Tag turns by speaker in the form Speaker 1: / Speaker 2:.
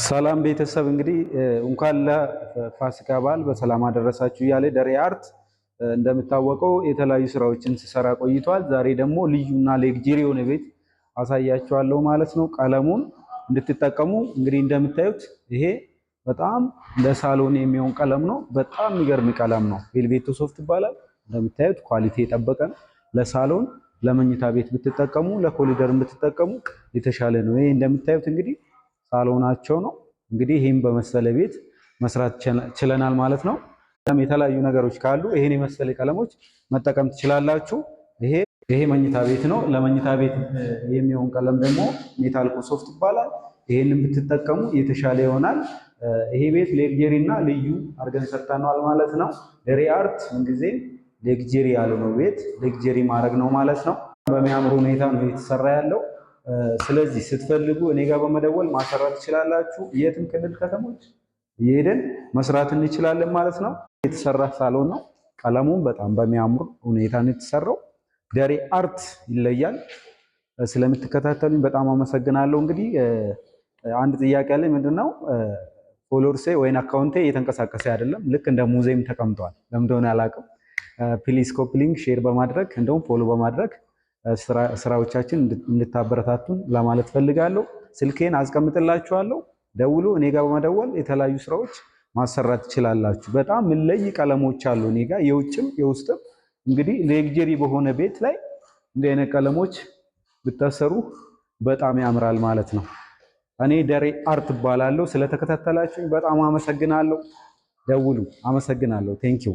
Speaker 1: ሰላም ቤተሰብ እንግዲህ እንኳን ለፋሲካ በዓል በሰላም አደረሳችሁ እያለ ደሬ አርት እንደምታወቀው የተለያዩ ስራዎችን ሲሰራ ቆይቷል። ዛሬ ደግሞ ልዩና ሌግጀሪ የሆነ ቤት አሳያችኋለሁ ማለት ነው። ቀለሙን እንድትጠቀሙ እንግዲህ እንደምታዩት ይሄ በጣም ለሳሎን የሚሆን ቀለም ነው። በጣም የሚገርም ቀለም ነው። ቬልቬቶ ሶፍት ይባላል። እንደምታዩት ኳሊቲ የጠበቀ ነው። ለሳሎን ለመኝታ ቤት ብትጠቀሙ፣ ለኮሪደር ብትጠቀሙ የተሻለ ነው። ይሄ እንደምታዩት እንግዲህ ሳሎናቸው ነው። እንግዲህ ይህም በመሰለ ቤት መስራት ችለናል ማለት ነው። የተለያዩ ነገሮች ካሉ ይሄን የመሰለ ቀለሞች መጠቀም ትችላላችሁ። ይሄ መኝታ ቤት ነው። ለመኝታ ቤት የሚሆን ቀለም ደግሞ ሜታልኮ ሶፍት ይባላል። ይሄንን ብትጠቀሙ የተሻለ ይሆናል። ይሄ ቤት ሌግጀሪ እና ልዩ አድርገን ሰርተነዋል ማለት ነው። ደሬ አርት ምንጊዜም ሌግጀሪ ያልሆነው ቤት ሌግጀሪ ማድረግ ነው ማለት ነው። በሚያምር ሁኔታ ነው የተሰራ ያለው። ስለዚህ ስትፈልጉ እኔ ጋር በመደወል ማሰራት ትችላላችሁ። የትም ክልል ከተሞች እየሄድን መስራት እንችላለን ማለት ነው። የተሰራ ሳሎን ነው። ቀለሙም በጣም በሚያምር ሁኔታ ነው የተሰራው። ደሬ አርት ይለያል። ስለምትከታተሉኝ በጣም አመሰግናለሁ። እንግዲህ አንድ ጥያቄ አለኝ። ምንድነው ፎሎወርሴ ወይን አካውንቴ እየተንቀሳቀሰ አይደለም። ልክ እንደ ሙዚየም ተቀምጧል። ለምን እንደሆነ አላውቅም። ፕሊዝ ኮፒ ሊንክ ሼር በማድረግ እንደውም ፎሎ በማድረግ ስራዎቻችን እንድታበረታቱን ለማለት ፈልጋለሁ። ስልኬን አስቀምጥላችኋለሁ። ደውሉ። እኔ ጋር በመደወል የተለያዩ ስራዎች ማሰራት ትችላላችሁ። በጣም ምለይ ቀለሞች አሉ እኔ ጋር የውጭም የውስጥም። እንግዲህ ሌግጀሪ በሆነ ቤት ላይ እንዲህ አይነት ቀለሞች ብታሰሩ በጣም ያምራል ማለት ነው። እኔ ደሬ አርት እባላለሁ። ስለተከታተላችሁኝ በጣም አመሰግናለሁ። ደውሉ። አመሰግናለሁ። ቴንኪው